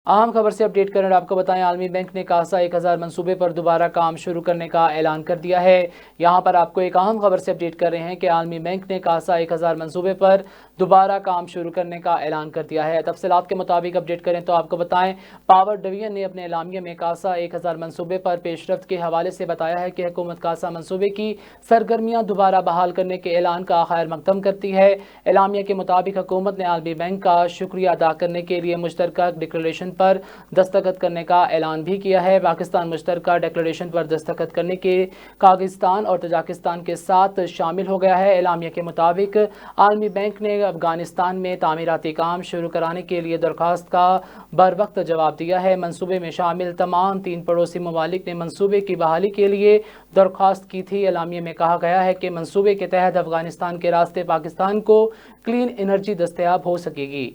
अहम खबर से अपडेट करने आपको बताएं, आलमी बैंक ने कासा 1000 मंसूबे पर दोबारा काम शुरू करने का ऐलान कर दिया है। यहां पर आपको एक अहम खबर से अपडेट कर रहे हैं कि आलमी बैंक ने कासा 1000 मंसूबे पर दोबारा काम शुरू करने का ऐलान कर दिया है। तफसीलात के मुताबिक अपडेट करें तो आपको बताएं, पावर डिवीजन ने अपने एलामिया में कासा 1000 मंसूबे पर पेशरफ्त के हवाले से बताया है कि हुकूमत कासा मंसूबे की सरगर्मियाँ दोबारा बहाल करने के ऐलान का खैर मकदम करती है। एलामिया के मुताबिक हुकूमत ने आलमी बैंक का शुक्रिया अदा करने के लिए मुश्तरका डिक्लेरेशन पर दस्तखत करने का ऐलान भी किया है। पाकिस्तान मुश्तरका डिक्लेरेशन पर दस्तखत करने के कागिस्तान और तजाकिस्तान के साथ शामिल हो गया है। एलामिया के मुताबिक आलमी बैंक ने अफगानिस्तान में तामीराती काम शुरू कराने के लिए दरख्वास्त का बर वक्त जवाब दिया है। मंसूबे में शामिल तमाम 3 पड़ोसी ममालिक ने मंसूबे की बहाली के लिए दरख्वास्त की थी। एलामिया में कहा गया है कि मंसूबे के तहत अफगानिस्तान के रास्ते पाकिस्तान को क्लीन एनर्जी दस्तयाब हो सकेगी।